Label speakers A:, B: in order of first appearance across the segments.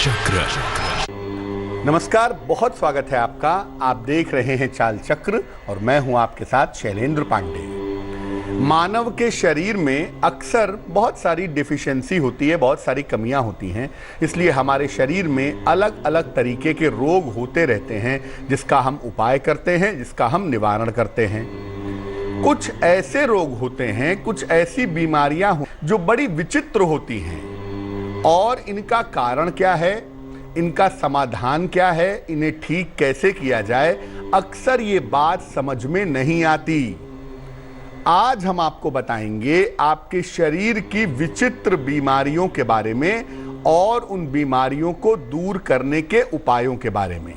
A: चक्र।
B: नमस्कार, बहुत स्वागत है आपका। आप देख रहे हैं चाल चक्र और मैं हूं आपके साथ शैलेंद्र पांडे। मानव के शरीर में अक्सर बहुत सारी डिफिशियंसी होती है, बहुत सारी कमियां होती हैं, इसलिए हमारे शरीर में अलग अलग तरीके के रोग होते रहते हैं, जिसका हम उपाय करते हैं, जिसका हम निवारण करते हैं। कुछ ऐसे रोग होते हैं, कुछ ऐसी बीमारियां जो बड़ी विचित्र होती हैं, और इनका कारण क्या है, इनका समाधान क्या है, इन्हें ठीक कैसे किया जाए, अक्सर ये बात समझ में नहीं आती। आज हम आपको बताएंगे आपके शरीर की विचित्र बीमारियों के बारे में और उन बीमारियों को दूर करने के उपायों के बारे में।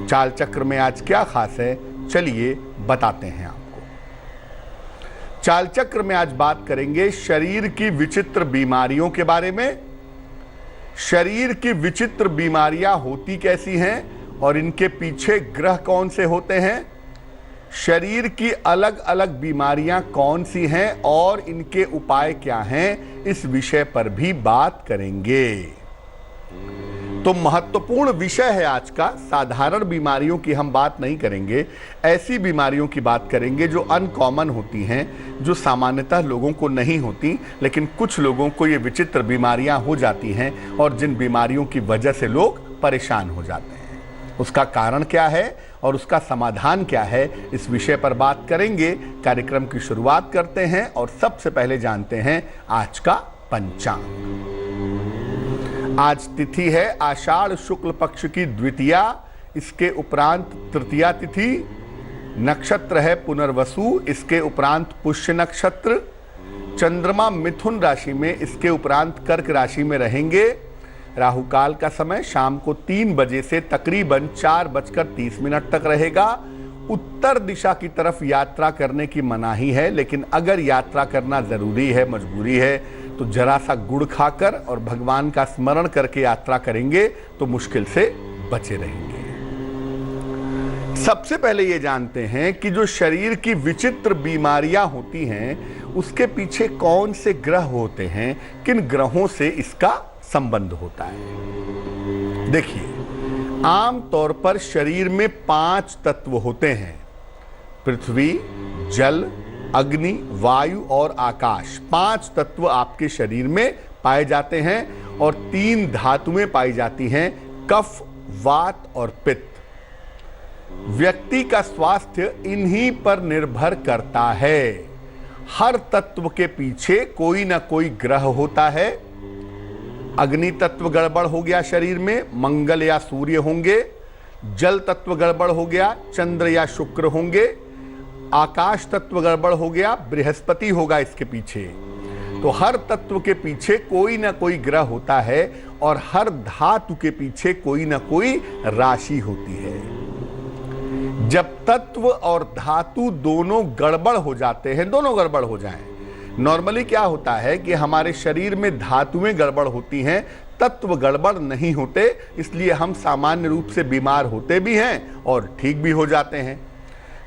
B: चाल चक्र में आज क्या खास है, चलिए बताते हैं आपको। चाल चक्र में आज बात करेंगे शरीर की विचित्र बीमारियों के बारे में। शरीर की विचित्र बीमारियां होती कैसी हैं और इनके पीछे ग्रह कौन से होते हैं, शरीर की अलग अलग बीमारियां कौन सी हैं और इनके उपाय क्या हैं, इस विषय पर भी बात करेंगे। तो महत्वपूर्ण विषय है आज का। साधारण बीमारियों की हम बात नहीं करेंगे, ऐसी बीमारियों की बात करेंगे जो अनकॉमन होती हैं, जो सामान्यतः लोगों को नहीं होती, लेकिन कुछ लोगों को ये विचित्र बीमारियां हो जाती हैं और जिन बीमारियों की वजह से लोग परेशान हो जाते हैं। उसका कारण क्या है और उसका समाधान क्या है, इस विषय पर बात करेंगे। कार्यक्रम की शुरुआत करते हैं और सबसे पहले जानते हैं आज का पंचांग। आज तिथि है आषाढ़ शुक्ल पक्ष की द्वितीया, इसके उपरांत तृतीया तिथि। नक्षत्र है पुनर्वसु, इसके उपरांत पुष्य नक्षत्र। चंद्रमा मिथुन राशि में, इसके उपरांत कर्क राशि में रहेंगे। राहु काल का समय शाम को 3 बजे से तकरीबन 4:30 तक रहेगा। उत्तर दिशा की तरफ यात्रा करने की मनाही है, लेकिन अगर यात्रा करना जरूरी है, मजबूरी है, तो जरा सा गुड़ खाकर और भगवान का स्मरण करके यात्रा करेंगे तो मुश्किल से बचे रहेंगे। सबसे पहले ये जानते हैं कि जो शरीर की विचित्र बीमारियां होती हैं, उसके पीछे कौन से ग्रह होते हैं, किन ग्रहों से इसका संबंध होता है। देखिए, आम तौर पर शरीर में 5 तत्व होते हैं: पृथ्वी, जल, अग्नि, वायु और आकाश। 5 तत्व आपके शरीर में पाए जाते हैं और 3 धातुएं पाई जाती हैं: कफ, वात और पित्त। व्यक्ति का स्वास्थ्य इन्हीं पर निर्भर करता है। हर तत्व के पीछे कोई ना कोई ग्रह होता है। अग्नि तत्व गड़बड़ हो गया शरीर में, मंगल या सूर्य होंगे। जल तत्व गड़बड़ हो गया, चंद्र या शुक्र होंगे। आकाश तत्व गड़बड़ हो गया, बृहस्पति होगा इसके पीछे। तो हर तत्व के पीछे कोई ना कोई ग्रह होता है और हर धातु के पीछे कोई ना कोई राशि होती है। जब तत्व और धातु दोनों गड़बड़ हो जाते हैं, दोनों गड़बड़ हो जाएं, नॉर्मली क्या होता है कि हमारे शरीर में धातुएं गड़बड़ होती हैं, तत्व गड़बड़ नहीं होते, इसलिए हम सामान्य रूप से बीमार होते भी हैं और ठीक भी हो जाते हैं।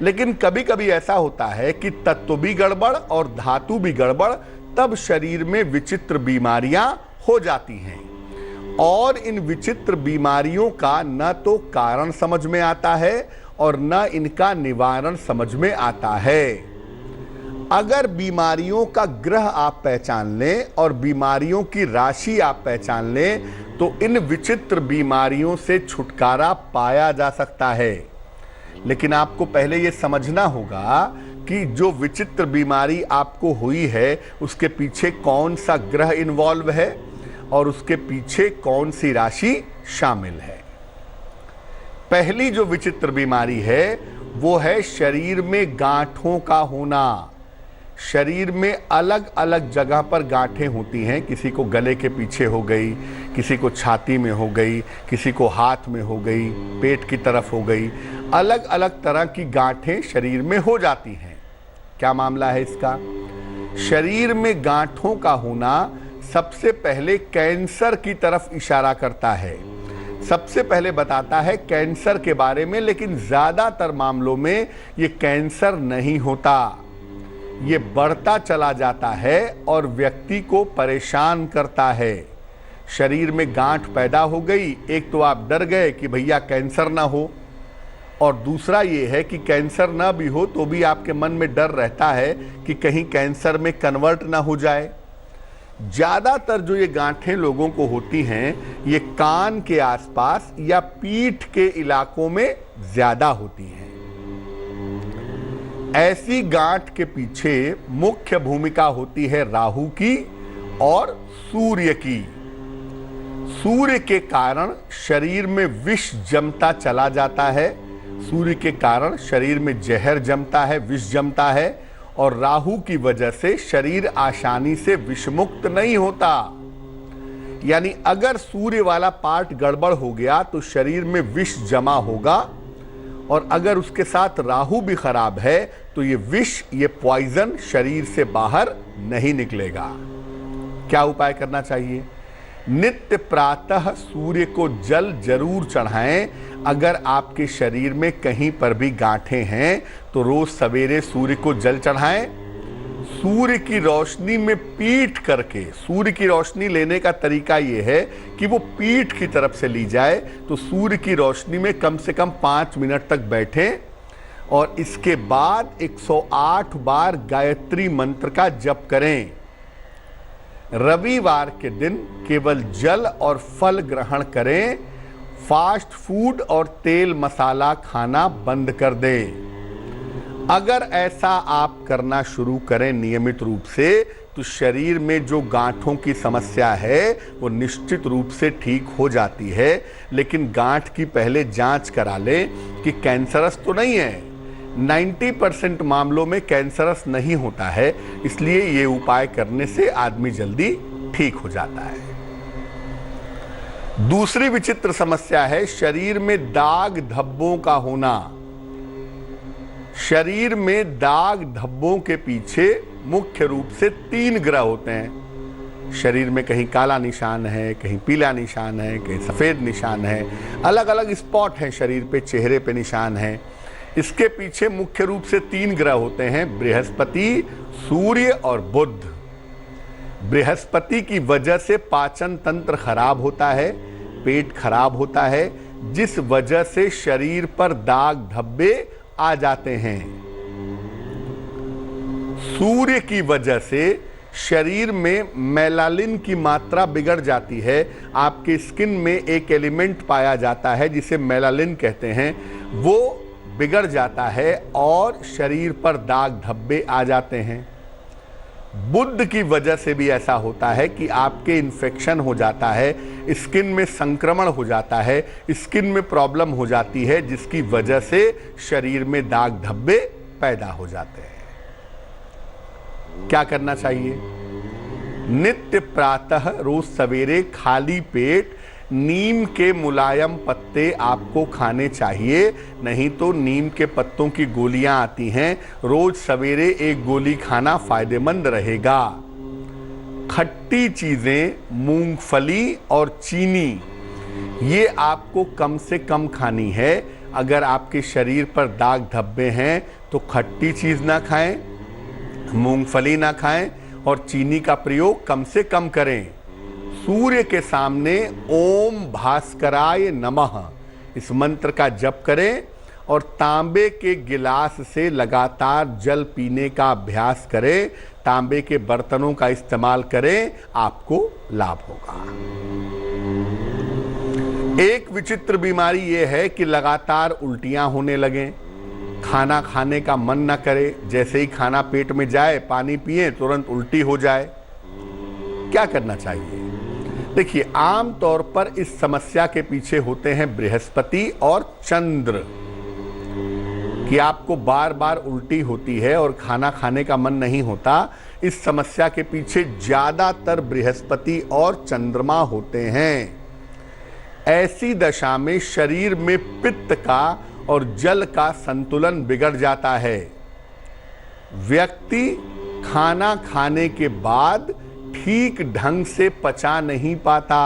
B: लेकिन कभी कभी ऐसा होता है कि तत्व भी गड़बड़ और धातु भी गड़बड़, तब शरीर में विचित्र बीमारियां हो जाती हैं। और इन विचित्र बीमारियों का न तो कारण समझ में आता है और न इनका निवारण समझ में आता है। अगर बीमारियों का ग्रह आप पहचान लें और बीमारियों की राशि आप पहचान लें, तो इन विचित्र बीमारियों से छुटकारा पाया जा सकता है। लेकिन आपको पहले यह समझना होगा कि जो विचित्र बीमारी आपको हुई है, उसके पीछे कौन सा ग्रह इन्वॉल्व है और उसके पीछे कौन सी राशि शामिल है। पहली जो विचित्र बीमारी है वो है शरीर में गांठों का होना। शरीर में अलग अलग जगह पर गांठें होती हैं। किसी को गले के पीछे हो गई, किसी को छाती में हो गई, किसी को हाथ में हो गई, पेट की तरफ हो गई। अलग अलग तरह की गांठें शरीर में हो जाती हैं। क्या मामला है इसका? शरीर में गांठों का होना सबसे पहले कैंसर की तरफ इशारा करता है। सबसे पहले बताता है कैंसर के बारे में, लेकिन ज्यादातर मामलों में ये कैंसर नहीं होता। ये बढ़ता चला जाता है और व्यक्ति को परेशान करता है। शरीर में गांठ पैदा हो गई, एक तो आप डर गए कि भैया कैंसर ना हो, और दूसरा ये है कि कैंसर ना भी हो तो भी आपके मन में डर रहता है कि कहीं कैंसर में कन्वर्ट ना हो जाए। ज़्यादातर जो ये गांठें लोगों को होती हैं ये कान के आसपास या पीठ के इलाकों में ज़्यादा होती हैं। ऐसी गांठ के पीछे मुख्य भूमिका होती है राहु की और सूर्य की। सूर्य के कारण शरीर में विष जमता चला जाता है, सूर्य के कारण शरीर में जहर जमता है, विष जमता है, और राहु की वजह से शरीर आसानी से विषमुक्त नहीं होता। यानी अगर सूर्य वाला पार्ट गड़बड़ हो गया तो शरीर में विष जमा होगा, और अगर उसके साथ राहु भी खराब है तो ये विष, ये पॉइजन शरीर से बाहर नहीं निकलेगा। क्या उपाय करना चाहिए? नित्य प्रातः सूर्य को जल जरूर चढ़ाएं। अगर आपके शरीर में कहीं पर भी गांठें हैं तो रोज सवेरे सूर्य को जल चढ़ाएं। सूर्य की रोशनी में पीठ करके, सूर्य की रोशनी लेने का तरीका यह है कि वो पीठ की तरफ से ली जाए, तो सूर्य की रोशनी में कम से कम 5 मिनट तक बैठें, और इसके बाद 108 बार गायत्री मंत्र का जप करें। रविवार के दिन केवल जल और फल ग्रहण करें, फास्ट फूड और तेल मसाला खाना बंद कर दें। अगर ऐसा आप करना शुरू करें नियमित रूप से तो शरीर में जो गांठों की समस्या है वो निश्चित रूप से ठीक हो जाती है। लेकिन गांठ की पहले जांच करा लें कि कैंसरस तो नहीं है। 90% मामलों में कैंसरस नहीं होता है, इसलिए ये उपाय करने से आदमी जल्दी ठीक हो जाता है। दूसरी विचित्र समस्या है शरीर में दाग धब्बों का होना। शरीर में दाग धब्बों के पीछे मुख्य रूप से 3 ग्रह होते हैं। शरीर में कहीं काला निशान है, कहीं पीला निशान है, कहीं सफेद निशान है, अलग अलग स्पॉट हैं शरीर पे, चेहरे पे निशान है। इसके पीछे मुख्य रूप से 3 ग्रह होते हैं, बृहस्पति, सूर्य और बुध। बृहस्पति की वजह से पाचन तंत्र खराब होता है, पेट खराब होता है, जिस वजह से शरीर पर दाग धब्बे आ जाते हैं। सूर्य की वजह से शरीर में मेलानिन की मात्रा बिगड़ जाती है। आपके स्किन में एक एलिमेंट पाया जाता है जिसे मेलानिन कहते हैं, वो बिगड़ जाता है और शरीर पर दाग धब्बे आ जाते हैं। बुध की वजह से भी ऐसा होता है कि आपके इन्फेक्शन हो जाता है, स्किन में संक्रमण हो जाता है, स्किन में प्रॉब्लम हो जाती है, जिसकी वजह से शरीर में दाग धब्बे पैदा हो जाते हैं। क्या करना चाहिए? नित्य प्रातः रोज सवेरे खाली पेट नीम के मुलायम पत्ते आपको खाने चाहिए। नहीं तो नीम के पत्तों की गोलियां आती हैं, रोज सवेरे 1 गोली खाना फायदेमंद रहेगा। खट्टी चीजें, मूंगफली और चीनी, ये आपको कम से कम खानी है। अगर आपके शरीर पर दाग धब्बे हैं तो खट्टी चीज ना खाएं, मूंगफली ना खाएं, और चीनी का प्रयोग कम से कम करें। सूर्य के सामने ओम भास्कराय नमः इस मंत्र का जप करें, और तांबे के गिलास से लगातार जल पीने का अभ्यास करें। तांबे के बर्तनों का इस्तेमाल करें, आपको लाभ होगा। एक विचित्र बीमारी यह है कि लगातार उल्टियां होने लगें, खाना खाने का मन न करे, जैसे ही खाना पेट में जाए, पानी पिए, तुरंत उल्टी हो जाए। क्या करना चाहिए? देखिए, आम तौर पर इस समस्या के पीछे होते हैं बृहस्पति और चंद्र, कि आपको बार बार उल्टी होती है और खाना खाने का मन नहीं होता। इस समस्या के पीछे ज्यादातर बृहस्पति और चंद्रमा होते हैं। ऐसी दशा में शरीर में पित्त का और जल का संतुलन बिगड़ जाता है। व्यक्ति खाना खाने के बाद ठीक ढंग से पचा नहीं पाता।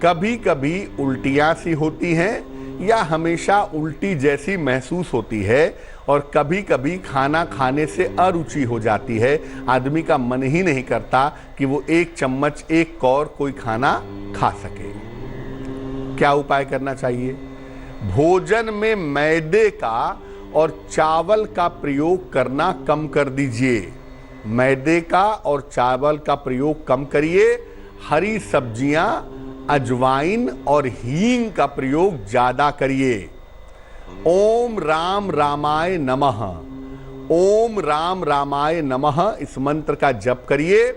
B: कभी कभी उल्टियां सी होती हैं या हमेशा उल्टी जैसी महसूस होती है और कभी कभी खाना खाने से अरुचि हो जाती है, आदमी का मन ही नहीं करता कि वो एक चम्मच एक कौर कोई खाना खा सके। क्या उपाय करना चाहिए? भोजन में मैदे का और चावल का प्रयोग करना कम कर दीजिए। मैदे का और चावल का प्रयोग कम करिए। हरी सब्जियां, अजवाइन और हींग का प्रयोग ज्यादा करिए। ओम राम रामाय नमः, ओम राम रामाय नमः इस मंत्र का जप करिए।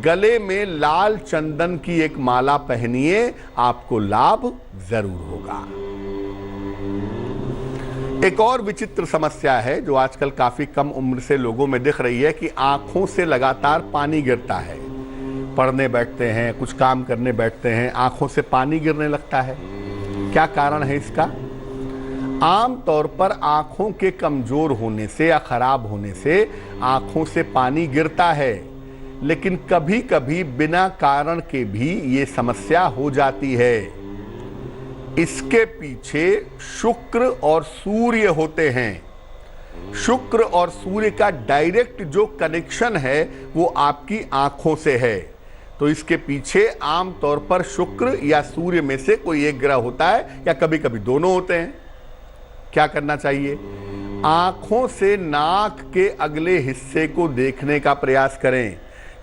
B: गले में लाल चंदन की एक माला पहनिए, आपको लाभ जरूर होगा। एक और विचित्र समस्या है जो आजकल काफी कम उम्र से लोगों में दिख रही है कि आंखों से लगातार पानी गिरता है। पढ़ने बैठते हैं, कुछ काम करने बैठते हैं, आंखों से पानी गिरने लगता है। क्या कारण है इसका? आम तौर पर आंखों के कमजोर होने से या खराब होने से आंखों से पानी गिरता है, लेकिन कभी कभी बिना कारण के भी ये समस्या हो जाती है। इसके पीछे शुक्र और सूर्य होते हैं। शुक्र और सूर्य का डायरेक्ट जो कनेक्शन है वो आपकी आंखों से है। तो इसके पीछे आमतौर पर शुक्र या सूर्य में से कोई एक ग्रह होता है या कभी कभी दोनों होते हैं। क्या करना चाहिए? आंखों से नाक के अगले हिस्से को देखने का प्रयास करें।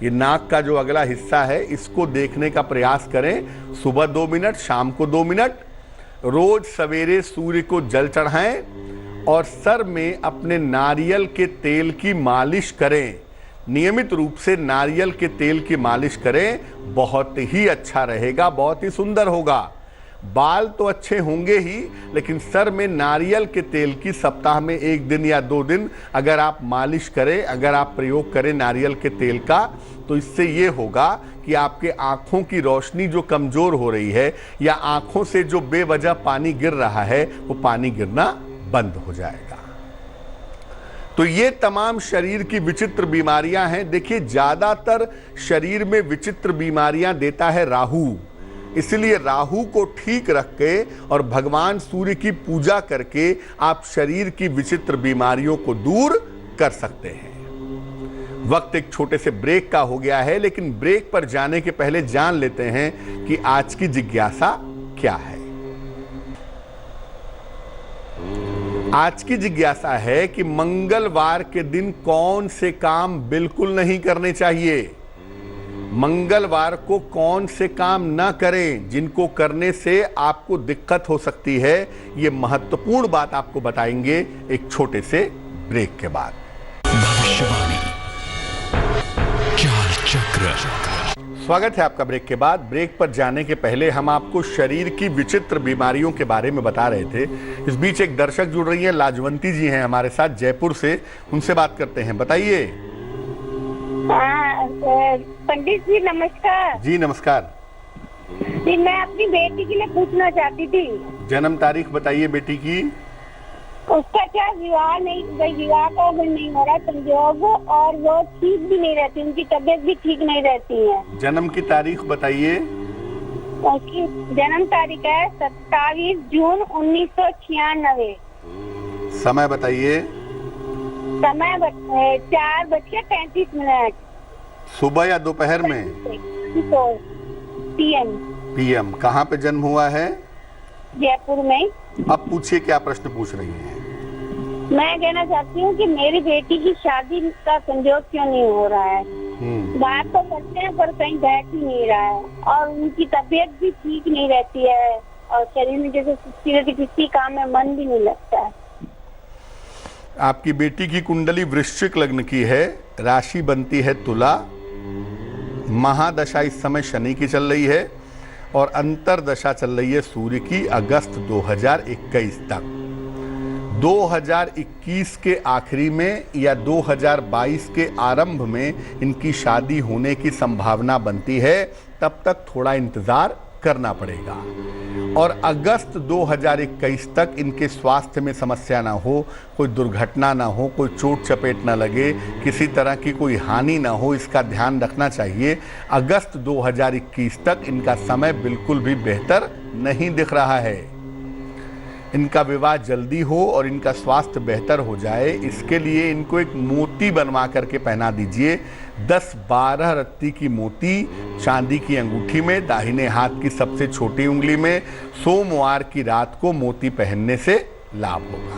B: ये नाक का जो अगला हिस्सा है इसको देखने का प्रयास करें। सुबह 2 मिनट, शाम को 2 मिनट। रोज सवेरे सूर्य को जल चढ़ाएं और सर में अपने नारियल के तेल की मालिश करें। नियमित रूप से नारियल के तेल की मालिश करें, बहुत ही अच्छा रहेगा, बहुत ही सुंदर होगा। बाल तो अच्छे होंगे ही, लेकिन सर में नारियल के तेल की सप्ताह में 1 दिन या 2 दिन अगर आप मालिश करें, अगर आप प्रयोग करें नारियल के तेल का, तो इससे ये होगा कि आपके आंखों की रोशनी जो कमजोर हो रही है या आंखों से जो बेवजह पानी गिर रहा है वो पानी गिरना बंद हो जाएगा। तो ये तमाम शरीर की विचित्र बीमारियां हैं। देखिए, ज्यादातर शरीर में विचित्र बीमारियां देता है राहु। इसलिए राहु को ठीक रख के और भगवान सूर्य की पूजा करके आप शरीर की विचित्र बीमारियों को दूर कर सकते हैं। वक्त एक छोटे से ब्रेक का हो गया है, लेकिन ब्रेक पर जाने के पहले जान लेते हैं कि आज की जिज्ञासा क्या है। आज की जिज्ञासा है कि मंगलवार के दिन कौन से काम बिल्कुल नहीं करने चाहिए। मंगलवार को कौन से काम ना करें जिनको करने से आपको दिक्कत हो सकती है, ये महत्वपूर्ण बात आपको बताएंगे एक छोटे से ब्रेक के बाद।
A: भविष्यवाणी चाल चक्र।
B: स्वागत है आपका ब्रेक के बाद। ब्रेक पर जाने के पहले हम आपको शरीर की विचित्र बीमारियों के बारे में बता रहे थे। इस बीच एक दर्शक जुड़ रही हैं, लाजवंती जी हैं हमारे साथ जयपुर से, उनसे बात करते हैं। बताइए।
C: पंडित जी नमस्कार।
B: जी नमस्कार
C: जी, मैं अपनी बेटी के लिए पूछना चाहती थी।
B: जन्म तारीख बताइए बेटी की।
C: उसका क्या विवाह का नहीं हो रहा संजोग, और वो ठीक भी नहीं रहती, उनकी तबीयत भी ठीक नहीं रहती है।
B: जन्म की तारीख बताइए।
C: उसकी जन्म तारीख है 27 जून 1996।
B: समय बताइए।
C: समय 4:35।
B: सुबह या दोपहर में? पीएम। कहाँ पे जन्म हुआ है?
C: जयपुर में।
B: अब पूछिए क्या प्रश्न पूछ रही हैं।
C: मैं कहना चाहती हूँ कि मेरी बेटी की शादी का संजोग क्यों नहीं हो रहा है। बात तो करते हैं पर कहीं बैठ ही नहीं रहा है, और उनकी तबीयत भी ठीक नहीं रहती है, और शरीर में जैसे सुस्ती रहती, किसी काम में मन भी नहीं लगता है।
B: आपकी बेटी की कुंडली वृश्चिक लग्न की है, राशि बनती है तुला, महादशा इस समय शनि की चल रही है और अंतरदशा चल रही है सूर्य की अगस्त 2021 तक। 2021 के आखिरी में या 2022 के आरंभ में इनकी शादी होने की संभावना बनती है, तब तक थोड़ा इंतजार करना पड़ेगा। और अगस्त 2021 तक इनके स्वास्थ्य में समस्या ना हो, कोई दुर्घटना ना हो, कोई चोट चपेट ना लगे, किसी तरह की कोई हानि ना हो, इसका ध्यान रखना चाहिए। अगस्त 2021 तक इनका समय बिल्कुल भी बेहतर नहीं दिख रहा है। इनका विवाह जल्दी हो और इनका स्वास्थ्य बेहतर हो जाए, इसके लिए इनको एक मोती बनवा करके पहना दीजिए। 10-12 रत्ती की मोती चांदी की अंगूठी में, दाहिने हाथ की सबसे छोटी उंगली में, सोमवार की रात को मोती पहनने से लाभ होगा।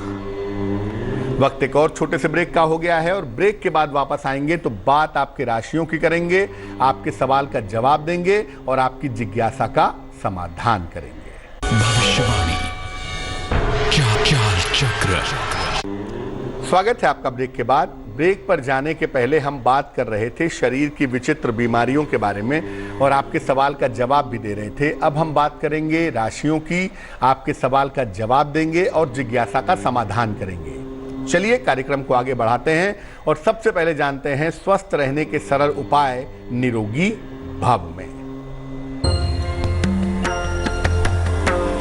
B: वक्त एक और छोटे से ब्रेक का हो गया है और ब्रेक के बाद वापस आएंगे तो बात आपके राशियों की करेंगे, आपके सवाल का जवाब देंगे और आपकी जिज्ञासा का समाधान करेंगे।
A: भविष्यवाणी चाल चक्र।
B: स्वागत है आपका ब्रेक के बाद। ब्रेक पर जाने के पहले हम बात कर रहे थे शरीर की विचित्र बीमारियों के बारे में और आपके सवाल का जवाब भी दे रहे थे। अब हम बात करेंगे राशियों की, आपके सवाल का जवाब देंगे और जिज्ञासा का समाधान करेंगे। चलिए कार्यक्रम को आगे बढ़ाते हैं और सबसे पहले जानते हैं स्वस्थ रहने के सरल उपाय निरोगी भव में।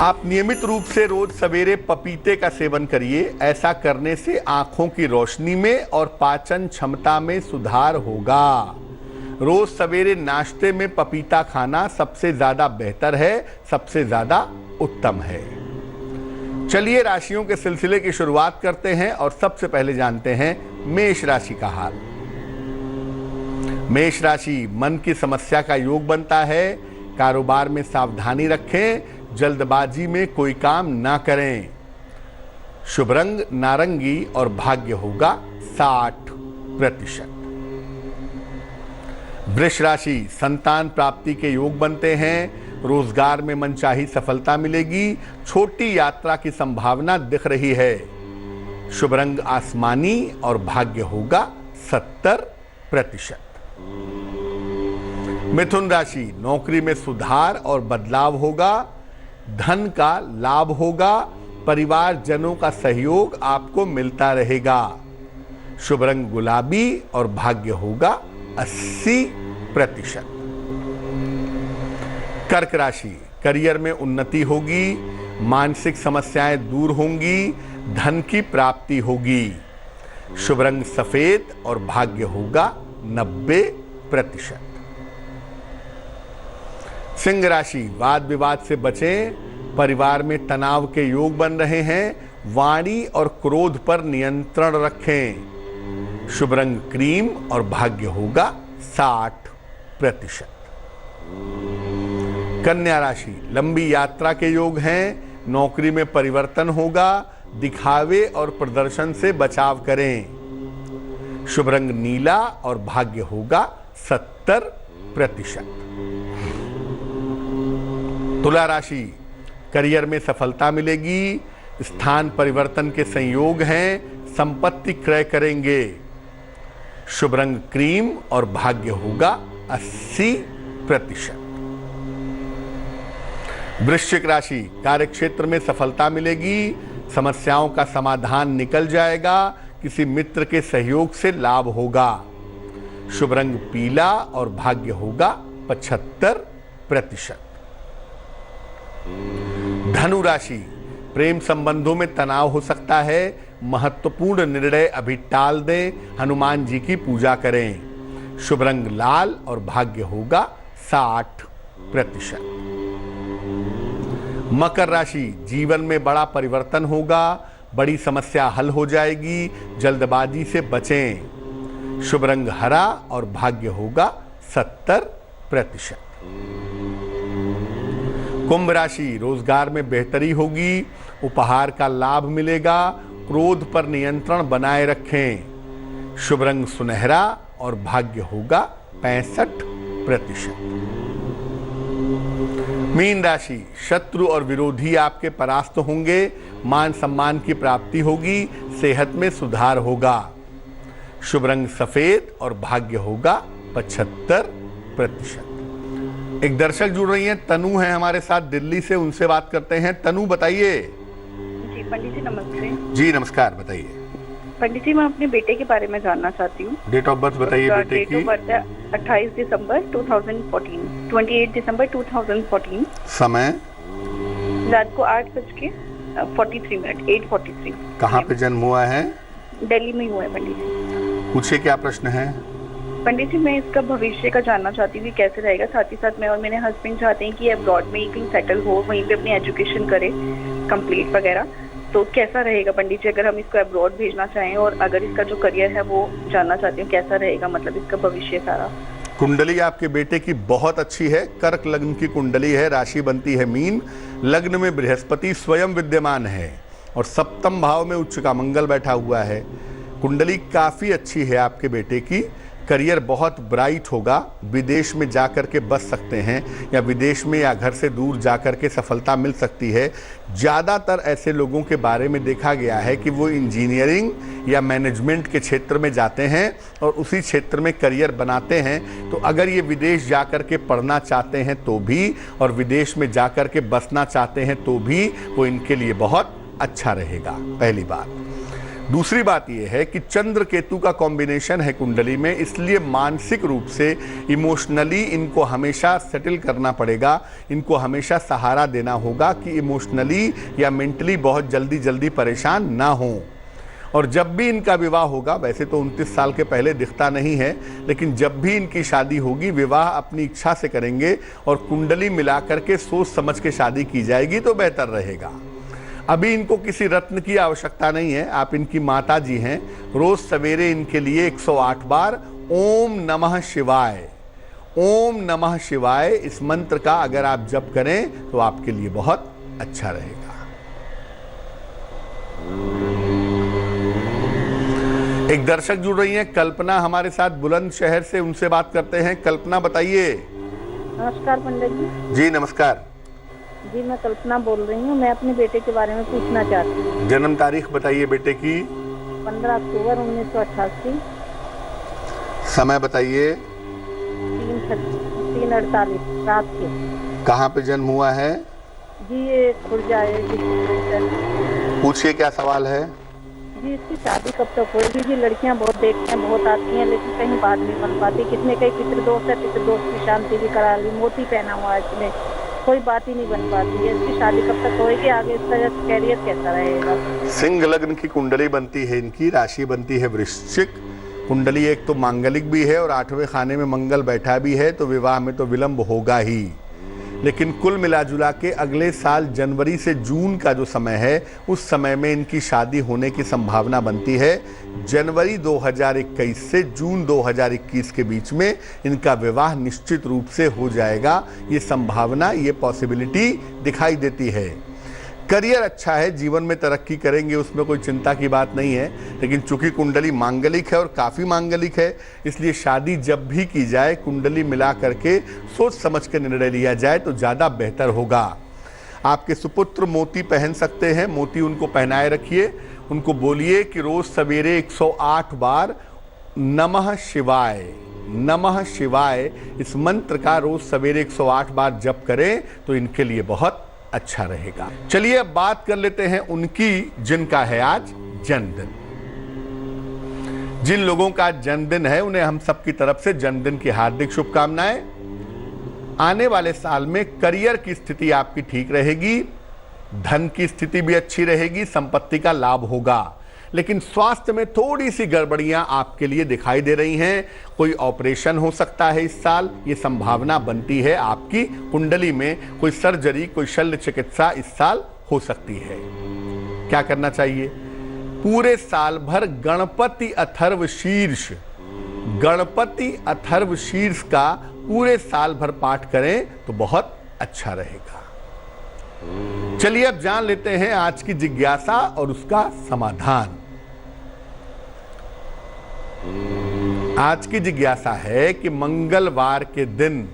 B: आप नियमित रूप से रोज सवेरे पपीते का सेवन करिए। ऐसा करने से आंखों की रोशनी में और पाचन क्षमता में सुधार होगा। रोज सवेरे नाश्ते में पपीता खाना सबसे ज्यादा बेहतर है, सबसे ज्यादा उत्तम है। चलिए राशियों के सिलसिले की शुरुआत करते हैं और सबसे पहले जानते हैं मेष राशि का हाल। मेष राशि, मन की समस्या का योग बनता है। कारोबार में सावधानी रखें, जल्दबाजी में कोई काम ना करें। शुभ रंग नारंगी और भाग्य होगा 60%। वृष राशि, संतान प्राप्ति के योग बनते हैं। रोजगार में मनचाही सफलता मिलेगी। छोटी यात्रा की संभावना दिख रही है। शुभ रंग आसमानी और भाग्य होगा 70%। मिथुन राशि, नौकरी में सुधार और बदलाव होगा। धन का लाभ होगा। परिवारजनों का सहयोग आपको मिलता रहेगा। शुभ रंग गुलाबी और भाग्य होगा 80%। कर्क राशि, करियर में उन्नति होगी। मानसिक समस्याएं दूर होंगी। धन की प्राप्ति होगी। शुभ रंग सफेद और भाग्य होगा 90%। सिंह राशि, वाद विवाद से बचें। परिवार में तनाव के योग बन रहे हैं। वाणी और क्रोध पर नियंत्रण रखें। शुभ रंग क्रीम और भाग्य होगा 60%। कन्या राशि, लंबी यात्रा के योग हैं। नौकरी में परिवर्तन होगा। दिखावे और प्रदर्शन से बचाव करें। शुभ रंग नीला और भाग्य होगा 70%। तुला राशि, करियर में सफलता मिलेगी। स्थान परिवर्तन के संयोग हैं। संपत्ति क्रय करेंगे। शुभ रंग क्रीम और भाग्य होगा 80%। वृश्चिक राशि, कार्यक्षेत्र में सफलता मिलेगी। समस्याओं का समाधान निकल जाएगा। किसी मित्र के सहयोग से लाभ होगा। शुभ रंग पीला और भाग्य होगा 75%। धनु राशि, प्रेम संबंधों में तनाव हो सकता है। महत्वपूर्ण निर्णय अभी टाल दें। हनुमान जी की पूजा करें। शुभ रंग लाल और भाग्य होगा 60%। मकर राशि, जीवन में बड़ा परिवर्तन होगा। बड़ी समस्या हल हो जाएगी। जल्दबाजी से बचें। शुभ रंग हरा और भाग्य होगा 70%। कुंभ राशि, रोजगार में बेहतरी होगी। उपहार का लाभ मिलेगा। क्रोध पर नियंत्रण बनाए रखें। शुभ रंग सुनहरा और भाग्य होगा 65%। मीन राशि, शत्रु और विरोधी आपके परास्त होंगे। मान सम्मान की प्राप्ति होगी। सेहत में सुधार होगा। शुभ रंग सफेद और भाग्य होगा 75%। एक दर्शक जुड़ रही हैं, तनु है हमारे साथ दिल्ली से, उनसे बात करते हैं। तनु बताइए।
D: जी पंडित जी नमस्ते।
B: जी नमस्कार, बताइए।
D: पंडित जी, मैं अपने बेटे के बारे में जानना चाहती हूँ।
B: डेट ऑफ बर्थ बताइए बेटे की।
D: डेट ऑफ बर्थ है 28 दिसंबर 2014, 28 दिसंबर 2014।
B: समय
D: रात को 8:43, 8:43।
B: कहाँ पे जन्म हुआ है?
D: दिल्ली में हुआ है पंडित जी।
B: पूछे क्या प्रश्न है?
D: पंडित जी, मैं इसका भविष्य का जानना चाहती हूँ कि कैसे रहेगा। साथ ही साथ मैं और मेरे हस्बैंड चाहते हैं कि अब्रॉड में ही कहीं सेटल हो, वहीं पे अपनी एजुकेशन करे कंप्लीट वगैरह। तो कैसा रहेगा पंडित जी अगर हम इसको अब्रॉड भेजना चाहें, और अगर इसका जो करियर है वो जानना चाहती हूँ कैसा रहेगा, मतलब इसका भविष्य सारा।
B: कुंडली आपके बेटे की बहुत अच्छी है। कर्क लग्न की कुंडली है, राशि बनती है मीन, लग्न में बृहस्पति स्वयं विद्यमान है और सप्तम भाव में उच्च का मंगल बैठा हुआ है। कुंडली काफ़ी अच्छी है आपके बेटे की। करियर बहुत ब्राइट होगा। विदेश में जाकर के बस सकते हैं या विदेश में या घर से दूर जाकर के सफलता मिल सकती है। ज़्यादातर ऐसे लोगों के बारे में देखा गया है कि वो इंजीनियरिंग या मैनेजमेंट के क्षेत्र में जाते हैं और उसी क्षेत्र में करियर बनाते हैं। तो अगर ये विदेश जाकर के पढ़ना चाहते हैं तो भी, और विदेश में जाकर के बसना चाहते हैं तो भी, वो इनके लिए बहुत अच्छा रहेगा, पहली बात। दूसरी बात यह है कि चंद्र केतु का कॉम्बिनेशन है कुंडली में, इसलिए मानसिक रूप से इमोशनली इनको हमेशा सेटल करना पड़ेगा। इनको हमेशा सहारा देना होगा कि इमोशनली या मेंटली बहुत जल्दी परेशान ना हो। और जब भी इनका विवाह होगा, वैसे तो 29 साल के पहले दिखता नहीं है, लेकिन जब भी इनकी शादी होगी, विवाह अपनी इच्छा से करेंगे और कुंडली मिला करके सोच समझ के शादी की जाएगी तो बेहतर रहेगा। अभी इनको किसी रत्न की आवश्यकता नहीं है। आप इनकी माता जी हैं। रोज सवेरे इनके लिए 108 बार ओम नमः शिवाय, ओम नमः शिवाय इस मंत्र का अगर आप जप करें तो आपके लिए बहुत अच्छा रहेगा। एक दर्शक जुड़ रही हैं, कल्पना हमारे साथ बुलंदशहर से, उनसे बात करते हैं। कल्पना बताइए।
C: नमस्कार पंडित जी।
B: जी नमस्कार
C: जी, मैं कल्पना बोल रही हूँ। मैं अपने बेटे के बारे में पूछना चाहती हूँ।
B: जन्म तारीख बताइए बेटे की।
C: 15 अक्टूबर 1988।
B: समय बताइए।
C: 3:48 रात के।
B: कहाँ पे जन्म हुआ है?
C: जी ये खुर्जा है।
B: पूछिए क्या सवाल है।
C: जी इसकी शादी कब तक होगी? जी लड़कियां बहुत देखते हैं, बहुत आती हैं, लेकिन कहीं बात नहीं बन पाती। किसने कहीं पितृदोष है, पितृदोष की शांति भी करा ली, मोती पहना हुआ है इसने, कोई बात ही नहीं बन पाती है। इसकी शादी कब तक होगी? आगे इसका कैरियर कैसा रहेगा?
B: सिंह लग्न की कुंडली बनती है इनकी, राशि बनती है वृश्चिक। कुंडली एक तो मांगलिक भी है और 8वें खाने में मंगल बैठा भी है, तो विवाह में तो विलंब होगा ही। लेकिन कुल मिला जुला के अगले साल जनवरी से जून का जो समय है, उस समय में इनकी शादी होने की संभावना बनती है। जनवरी 2021 से जून 2021 के बीच में इनका विवाह निश्चित रूप से हो जाएगा। ये संभावना, ये पॉसिबिलिटी दिखाई देती है। करियर अच्छा है, जीवन में तरक्की करेंगे, उसमें कोई चिंता की बात नहीं है। लेकिन चूंकि कुंडली मांगलिक है और काफ़ी मांगलिक है, इसलिए शादी जब भी की जाए कुंडली मिला करके सोच समझ के निर्णय लिया जाए तो ज़्यादा बेहतर होगा। आपके सुपुत्र मोती पहन सकते हैं, मोती उनको पहनाए रखिए। उनको बोलिए कि रोज़ सवेरे 108 बार नमः शिवाय, नमः शिवाय इस मंत्र का रोज़ सवेरे 108 बार जप करें तो इनके लिए बहुत अच्छा रहेगा। चलिए अब बात कर लेते हैं उनकी जिनका है आज जन्मदिन। जिन लोगों का जन्मदिन है उन्हें हम सबकी तरफ से जन्मदिन की हार्दिक शुभकामनाएं। आने वाले साल में करियर की स्थिति आपकी ठीक रहेगी, धन की स्थिति भी अच्छी रहेगी, संपत्ति का लाभ होगा। लेकिन स्वास्थ्य में थोड़ी सी गड़बड़ियां आपके लिए दिखाई दे रही हैं। कोई ऑपरेशन हो सकता है इस साल, ये संभावना बनती है आपकी कुंडली में। कोई सर्जरी, कोई शल्य चिकित्सा इस साल हो सकती है। क्या करना चाहिए? पूरे साल भर गणपति अथर्व शीर्ष, गणपति अथर्व शीर्ष का पूरे साल भर पाठ करें तो बहुत अच्छा रहेगा। चलिए अब जान लेते हैं आज की जिज्ञासा और उसका समाधान। आज की जिज्ञासा है कि मंगलवार के दिन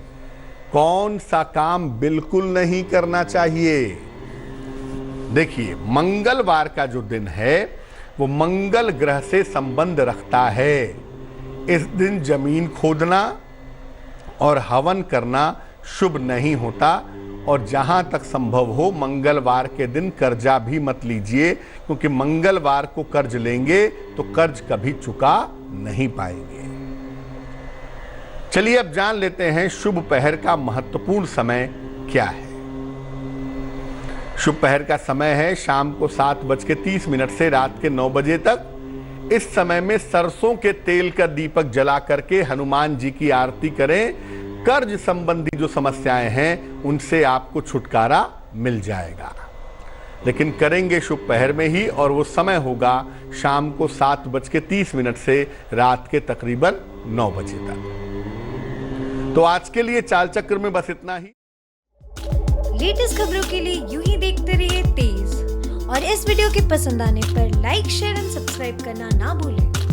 B: कौन सा काम बिल्कुल नहीं करना चाहिए। देखिए, मंगलवार का जो दिन है वो मंगल ग्रह से संबंध रखता है। इस दिन जमीन खोदना और हवन करना शुभ नहीं होता, और जहां तक संभव हो मंगलवार के दिन कर्जा भी मत लीजिए, क्योंकि मंगलवार को कर्ज लेंगे तो कर्ज कभी चुका नहीं पाएंगे। चलिए अब जान लेते हैं शुभ पहर का महत्वपूर्ण समय क्या है। शुभ पहर का समय है शाम को 7:30 से रात के 9 बजे तक। इस समय में सरसों के तेल का दीपक जला करके हनुमान जी की आरती करें। कर्ज संबंधी जो समस्याएं हैं उनसे आपको छुटकारा मिल जाएगा। लेकिन करेंगे शुभ पहर में ही, और वो समय होगा शाम को 7:30 से रात के तकरीबन 9 बजे तक। तो आज के लिए चाल चक्र में बस इतना ही।
E: लेटेस्ट खबरों के लिए यूं ही देखते रहिए तेज, और इस वीडियो के पसंद आने पर लाइक, शेयर एंड सब्सक्राइब करना ना भूलें।